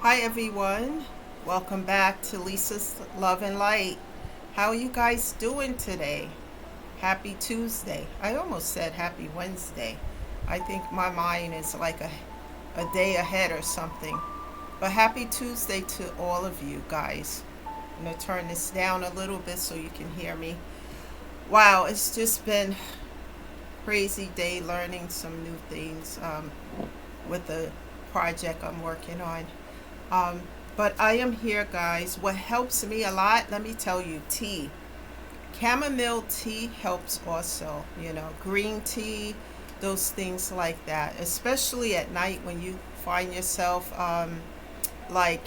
Hi everyone, welcome back to Lisa's Love and Light. How are you guys doing today? Happy Tuesday. I almost said happy Wednesday. I think my mind is like a day ahead or something. But happy Tuesday to all of you guys. I'm going to turn this down a little bit so you can hear me. Wow, it's just been crazy day learning some new things with the project I'm working on. Um, but I am here, guys. What helps me a lot, let me tell you, tea. Chamomile tea helps also, green tea, those things like that, especially at night when you find yourself like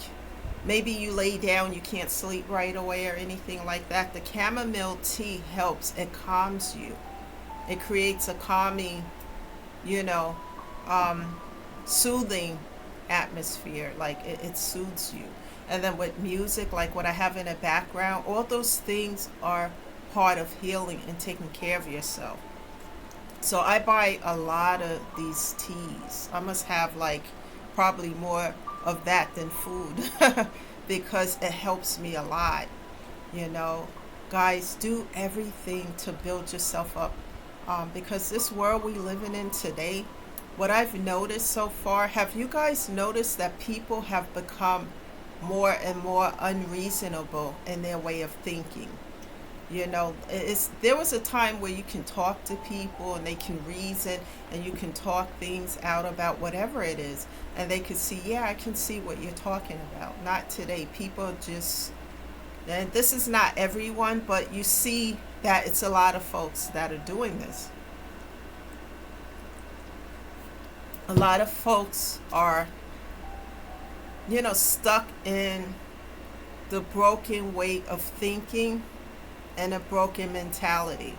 maybe you lay down, you can't sleep right away or anything like that. The chamomile tea helps, it calms you, it creates a calming, you know, um, soothing atmosphere. Like it soothes you. And then with music, like what I have in the background, all those things are part of healing and taking care of yourself. So I buy a lot of these teas. I must have like probably more of that than food because it helps me a lot. You know, guys, do everything to build yourself up because this world we living in today, what I've noticed so far, have you guys noticed that people have become more and more unreasonable in their way of thinking? It's there was a time where you can talk to people and they can reason and you can talk things out about whatever it is and they can see, yeah, I can see what you're talking about. Not today. People just, and this is not everyone, but you see that it's a lot of folks that are doing this. A lot of folks are, stuck in the broken way of thinking and a broken mentality.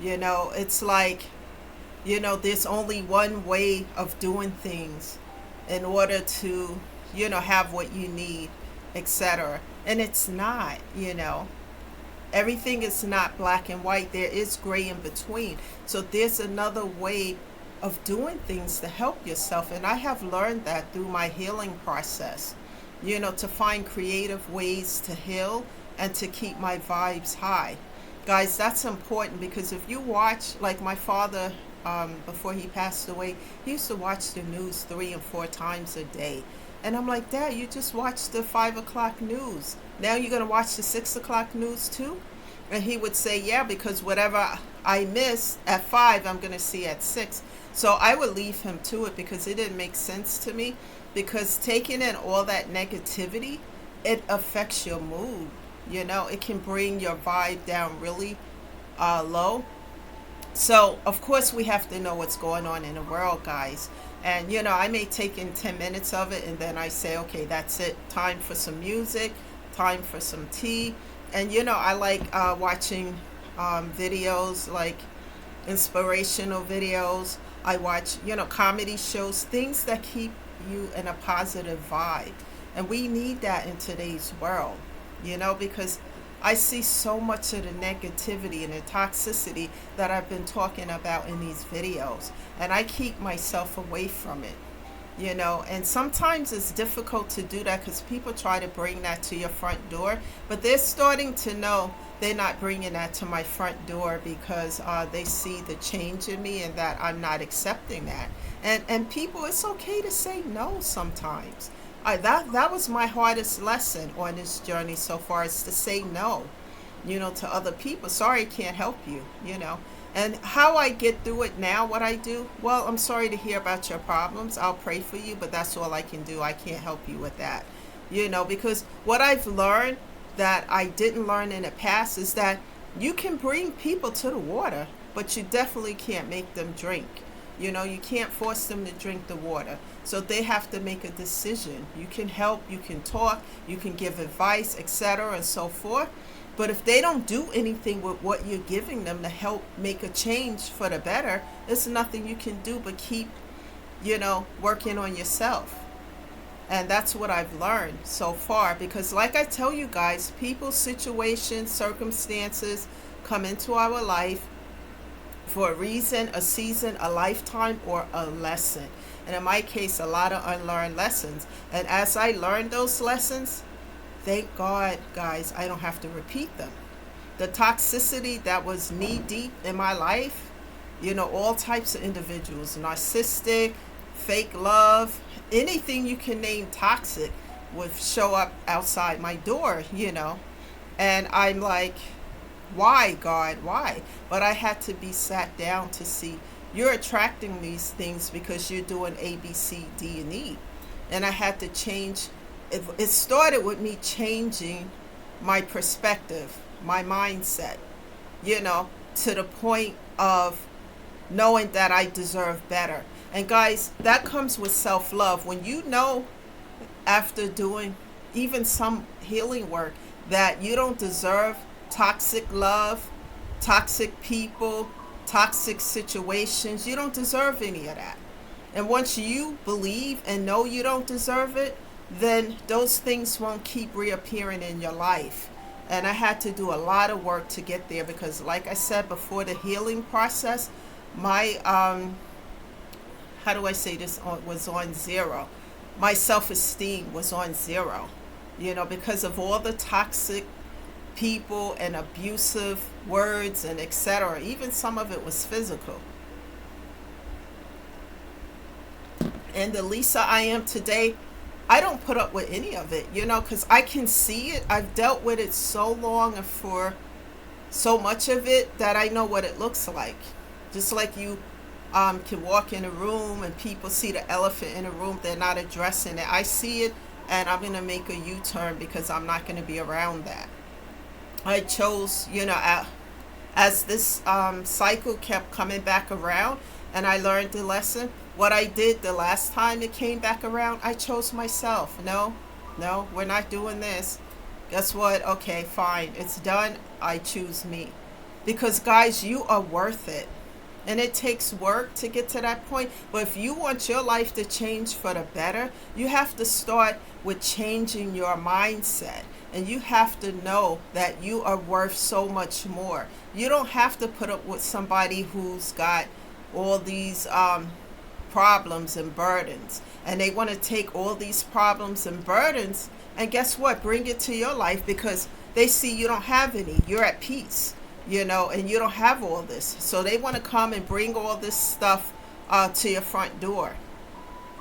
It's like, there's only one way of doing things in order to, have what you need, etc. And it's not, everything is not black and white. There is gray in between. So there's another way of doing things to help yourself. And I have learned that through my healing process, to find creative ways to heal and to keep my vibes high. Guys, that's important because if you watch, like my father, before he passed away, he used to watch the news 3 and 4 times a day. And I'm like, Dad, you just watched the 5 o'clock news. Now you're going to watch the 6 o'clock news too? And he would say, yeah, because whatever I miss at 5, I'm going to see at 6. So I would leave him to it because it didn't make sense to me. Because taking in all that negativity, it affects your mood. It can bring your vibe down really low. So, of course, we have to know what's going on in the world, guys. And, I may take in 10 minutes of it and then I say, okay, that's it. Time for some music, time for some tea. And, I like watching videos, like inspirational videos. I watch, comedy shows, things that keep you in a positive vibe. And we need that in today's world, because I see so much of the negativity and the toxicity that I've been talking about in these videos. And I keep myself away from it, and sometimes it's difficult to do that because people try to bring that to your front door, but they're starting to know they're not bringing that to my front door because they see the change in me and that I'm not accepting that. And people, it's okay to say no sometimes. That was my hardest lesson on this journey so far, is to say no, to other people. Sorry, I can't help you. And how I get through it now, what I do, well, I'm sorry to hear about your problems. I'll pray for you, but that's all I can do. I can't help you with that, because what I've learned that I didn't learn in the past is that you can bring people to the water, but you definitely can't make them drink. You can't force them to drink the water. So they have to make a decision. You can help, you can talk, you can give advice, etc., and so forth. But if they don't do anything with what you're giving them to help make a change for the better, there's nothing you can do but keep, working on yourself. And that's what I've learned so far. Because like I tell you guys, people, situations, circumstances come into our life for a reason, a season, a lifetime, or a lesson. And in my case, a lot of unlearned lessons. And as I learned those lessons, thank God, guys, I don't have to repeat them. The toxicity that was knee deep in my life, all types of individuals, narcissistic, fake love, anything you can name toxic would show up outside my door. And I'm like, why, God, why? But I had to be sat down to see you're attracting these things because you're doing A, B, C, D, and E. And I had to change. It started with me changing my perspective, my mindset, to the point of knowing that I deserve better. And guys, that comes with self-love. When you know, after doing even some healing work, that you don't deserve toxic love, toxic people, toxic situations, you don't deserve any of that. And once you believe and know you don't deserve it, then those things won't keep reappearing in your life. And I had to do a lot of work to get there because, like I said before, the healing process, my how do I say this, was on zero. My self-esteem was on zero, because of all the toxic people and abusive words and etc. Even some of it was physical. And the Lisa I am today, I don't put up with any of it, because I can see it. I've dealt with it so long and for so much of it that I know what it looks like. Just like you can walk in a room and people see the elephant in the room, they're not addressing it. I see it and I'm going to make a U-turn because I'm not going to be around that. I chose, as this cycle kept coming back around and I learned the lesson, what I did the last time it came back around, I chose myself. No, we're not doing this. Guess what? Okay, fine. It's done. I choose me. Because, guys, you are worth it. And it takes work to get to that point. But if you want your life to change for the better, you have to start with changing your mindset. And you have to know that you are worth so much more. You don't have to put up with somebody who's got all these problems and burdens. And they want to take all these problems and burdens and guess what? Bring it to your life because they see you don't have any. You're at peace, and you don't have all this. So they want to come and bring all this stuff to your front door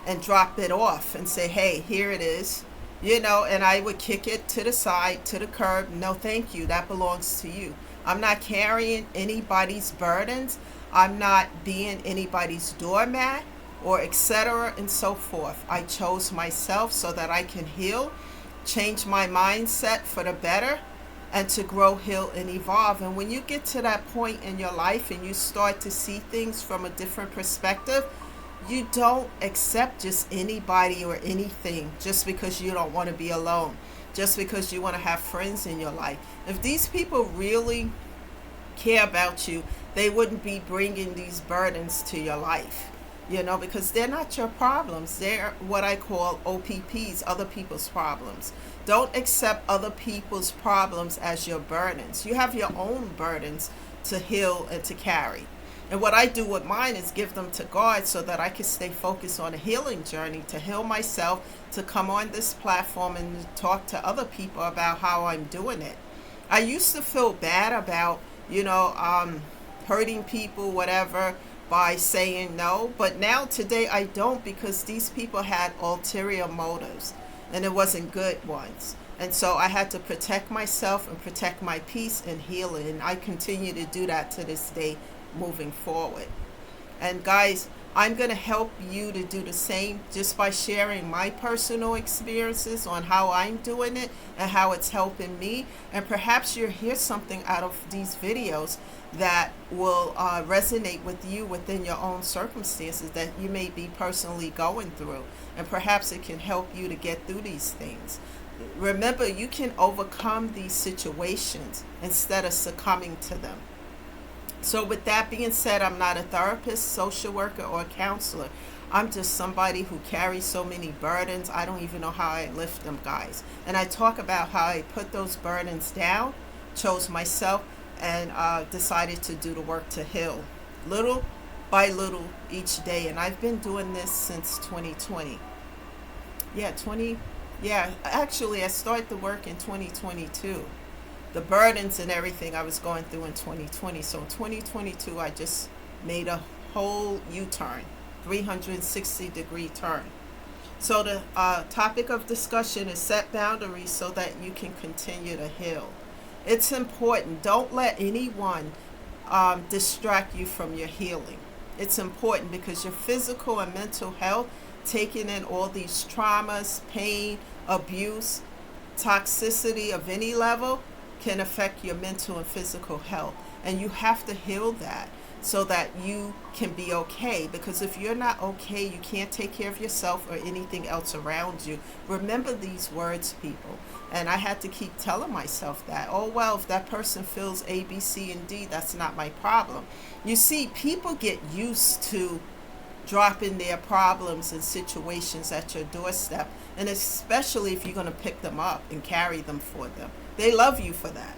and drop it off and say, hey, here it is. And I would kick it to the side, to the curb. No, thank you. That belongs to you. I'm not carrying anybody's burdens. I'm not being anybody's doormat or etc. and so forth. I chose myself so that I can heal, change my mindset for the better, and to grow, heal, and evolve. And when you get to that point in your life and you start to see things from a different perspective, you don't accept just anybody or anything just because you don't want to be alone, just because you want to have friends in your life. If these people really care about you, they wouldn't be bringing these burdens to your life, because they're not your problems. They're what I call OPPs, other people's problems. Don't accept other people's problems as your burdens. You have your own burdens to heal and to carry. And what I do with mine is give them to God so that I can stay focused on a healing journey to heal myself, to come on this platform and talk to other people about how I'm doing it. I used to feel bad about, hurting people, whatever, by saying no. But now today I don't, because these people had ulterior motives and it wasn't good ones. And so I had to protect myself and protect my peace and heal it. And I continue to do that to this day moving forward. And guys, I'm going to help you to do the same just by sharing my personal experiences on how I'm doing it and how it's helping me. And perhaps you'll hear something out of these videos that will resonate with you within your own circumstances that you may be personally going through. And perhaps it can help you to get through these things. Remember, you can overcome these situations instead of succumbing to them. So with that being said, I'm not a therapist, social worker, or counselor. I'm just somebody who carries so many burdens. I don't even know how I lift them, guys. And I talk about how I put those burdens down, chose myself, and decided to do the work to heal little by little each day. And I've been doing this since 2020. Yeah, 20. Yeah, actually, I started the work in 2022. The burdens and everything I was going through in 2020. So in 2022, I just made a whole U-turn, 360-degree turn. So the topic of discussion is set boundaries so that you can continue to heal. It's important. Don't let anyone distract you from your healing. It's important because your physical and mental health, taking in all these traumas, pain, abuse, toxicity of any level, can affect your mental and physical health. And you have to heal that so that you can be okay. Because if you're not okay, you can't take care of yourself or anything else around you. Remember these words, people. And I had to keep telling myself that. Oh, well, if that person feels A, B, C, and D, that's not my problem. You see, people get used to dropping their problems and situations at your doorstep, and especially if you're going to pick them up and carry them for them. They love you for that.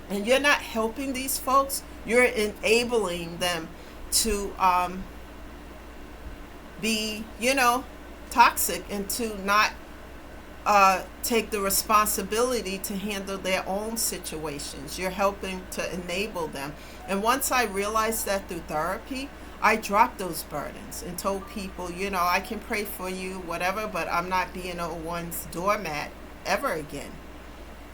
And you're not helping these folks, you're enabling them to be, toxic, and to not take the responsibility to handle their own situations. You're helping to enable them. And once I realized that through therapy, I dropped those burdens and told people, I can pray for you, whatever, but I'm not being no one's doormat ever again.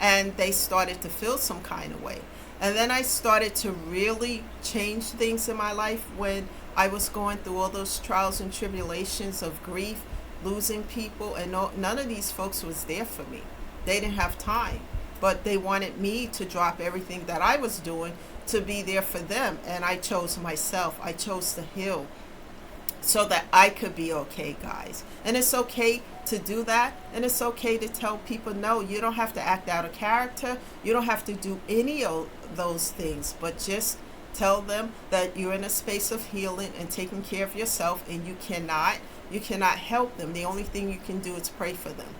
And they started to feel some kind of way. And then I started to really change things in my life when I was going through all those trials and tribulations of grief, losing people, and none of these folks was there for me. They didn't have time, but they wanted me to drop everything that I was doing to be there for them. And I chose myself. I chose to heal so that I could be okay, guys. And it's okay to do that. And it's okay to tell people, no, you don't have to act out of character. You don't have to do any of those things, but just tell them that you're in a space of healing and taking care of yourself, and you cannot help them. The only thing you can do is pray for them.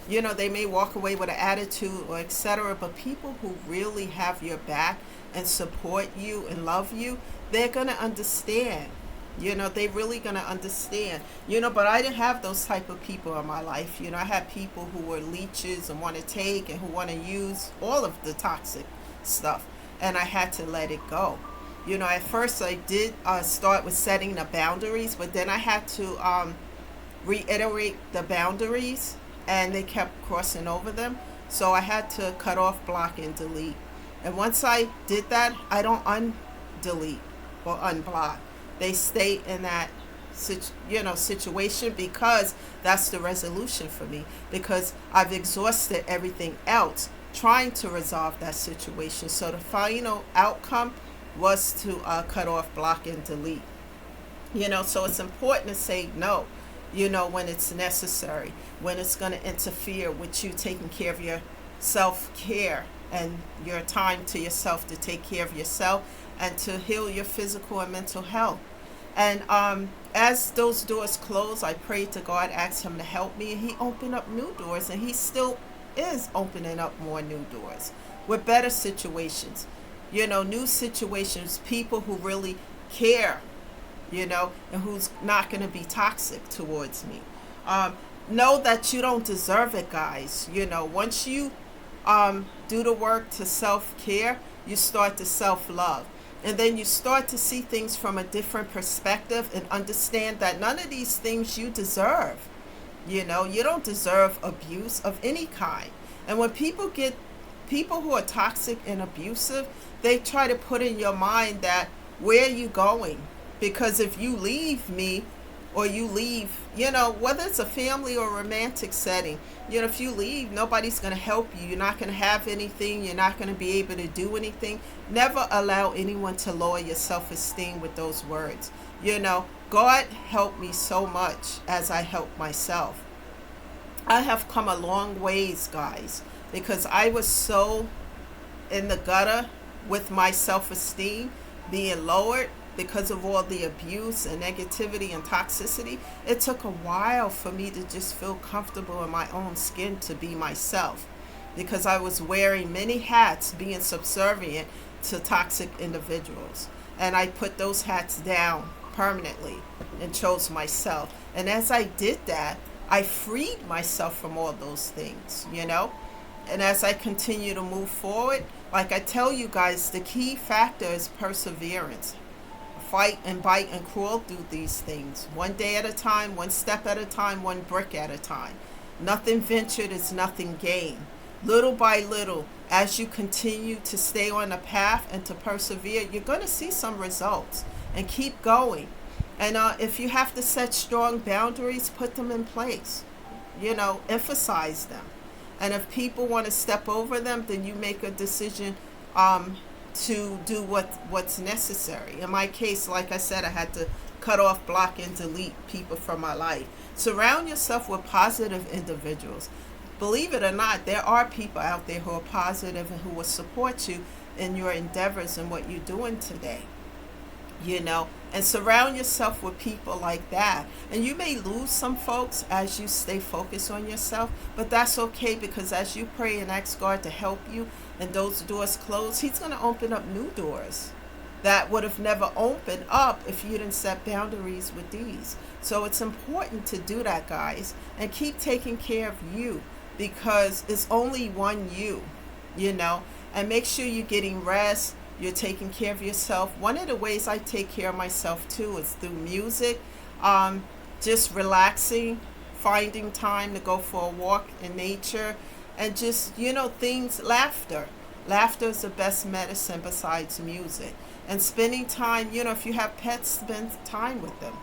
They may walk away with an attitude or etc., but people who really have your back and support you and love you, they're going to understand. They really going to understand. But I didn't have those type of people in my life. I had people who were leeches and want to take and who want to use all of the toxic stuff. And I had to let it go. At first I did start with setting the boundaries, but then I had to reiterate the boundaries, and they kept crossing over them. So I had to cut off, block, and delete. And once I did that, I don't undelete or unblock. They stay in that situation, because that's the resolution for me, because I've exhausted everything else trying to resolve that situation. So the final outcome was to cut off, block, and delete. So it's important to say no, when it's necessary, when it's going to interfere with you taking care of your self-care and your time to yourself to take care of yourself and to heal your physical and mental health. And as those doors close, I prayed to God, asked him to help me, and he opened up new doors, and he still is opening up more new doors with better situations, new situations, people who really care, and who's not going to be toxic towards me. Know that you don't deserve it, guys. Once you do the work to self-care, you start to self-love. And then you start to see things from a different perspective and understand that none of these things you deserve. You don't deserve abuse of any kind. And when people who are toxic and abusive, they try to put in your mind that, where are you going? Because if you leave me, or you leave, whether it's a family or a romantic setting, if you leave, nobody's going to help you. You're not going to have anything. You're not going to be able to do anything. Never allow anyone to lower your self-esteem with those words. God helped me so much as I helped myself. I have come a long ways, guys, because I was so in the gutter with my self-esteem being lowered because of all the abuse and negativity and toxicity. It took a while for me to just feel comfortable in my own skin to be myself, because I was wearing many hats, being subservient to toxic individuals. And I put those hats down permanently and chose myself. And as I did that, I freed myself from all those things, you know? And as I continue to move forward, like I tell you guys, the key factor is perseverance. Fight and bite and crawl through these things, one day at a time, one step at a time, one brick at a time. Nothing ventured is nothing gained. Little by little, as you continue to stay on the path and to persevere, you're going to see some results, and keep going. And if you have to set strong boundaries, put them in place. You know, emphasize them. And if people want to step over them, then you make a decision to do what's necessary. In my case, like I said, I had to cut off, block, and delete people from my life. Surround yourself with positive individuals. Believe it or not, there are people out there who are positive and who will support you in your endeavors and what you're doing today. You know, and surround yourself with people like that. And you may lose some folks as you stay focused on yourself, but that's okay, because as you pray and ask God to help you and those doors close, He's going to open up new doors that would have never opened up if you didn't set boundaries with these. So it's important to do that, guys, and keep taking care of you, because it's only one you, you know, and make sure you're getting rest. You're taking care of yourself. One of the ways I take care of myself too is through music, just relaxing, finding time to go for a walk in nature, and just, you know, things, laughter. Laughter is the best medicine besides music. And spending time, you know, if you have pets, spend time with them.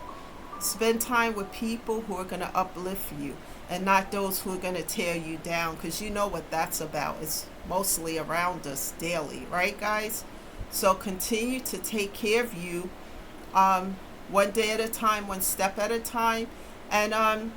Spend time with people who are going to uplift you and not those who are going to tear you down, because you know what that's about. It's mostly around us daily, right, guys? So continue to take care of you, one day at a time, one step at a time. And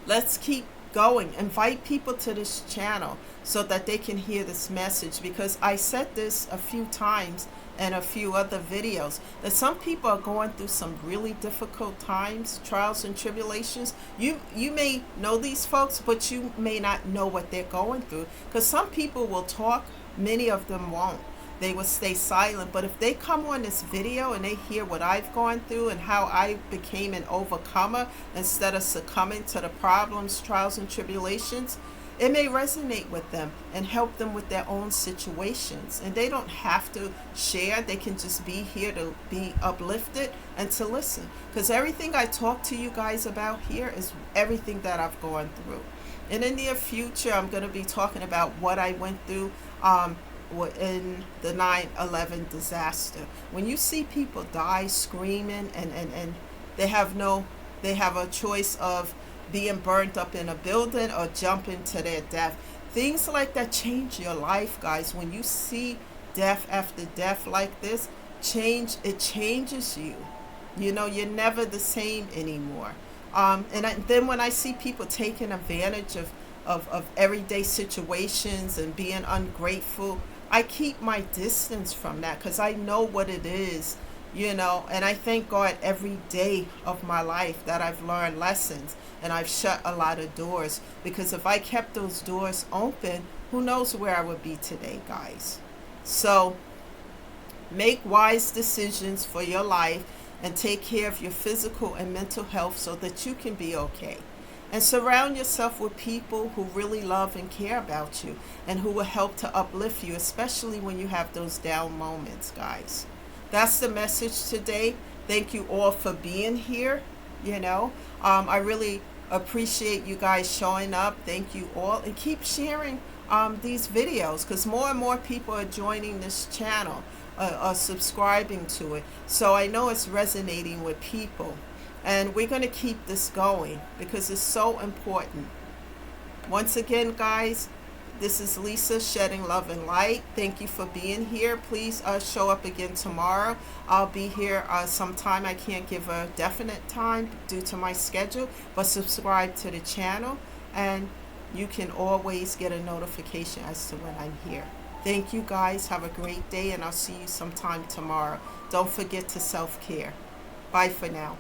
let's keep going. Invite people to this channel so that they can hear this message, because I said this a few times in a few other videos, that some people are going through some really difficult times, trials and tribulations. You may know these folks, but you may not know what they're going through, because some people will talk, many of them won't. They will stay silent. But if they come on this video and they hear what I've gone through and how I became an overcomer instead of succumbing to the problems, trials, and tribulations, it may resonate with them and help them with their own situations. And they don't have to share. They can just be here to be uplifted and to listen. Because everything I talk to you guys about here is everything that I've gone through. In the near future, I'm going to be talking about what I went through in the 9/11 disaster. When you see people die screaming and they have a choice of being burnt up in a building or jumping to their death, things like that change your life, guys. When you see death after death like this, it changes you. You know, you're never the same anymore. Then when I see people taking advantage of everyday situations and being ungrateful, I keep my distance from that, because I know what it is, you know. And I thank God every day of my life that I've learned lessons and I've shut a lot of doors, because if I kept those doors open, who knows where I would be today, guys. So make wise decisions for your life and take care of your physical and mental health so that you can be okay. And surround yourself with people who really love and care about you and who will help to uplift you, especially when you have those down moments, guys. That's the message today. Thank you all for being here. You know, I really appreciate you guys showing up. Thank you all. And keep sharing these videos, because more and more people are joining this channel, are subscribing to it. So I know it's resonating with people. And we're going to keep this going because it's so important. Once again, guys, this is Lisa, shedding love and light. Thank you for being here. Please show up again tomorrow. I'll be here sometime. I can't give a definite time due to my schedule, but subscribe to the channel and you can always get a notification as to when I'm here. Thank you, guys. Have a great day, and I'll see you sometime tomorrow. Don't forget to self-care. Bye for now.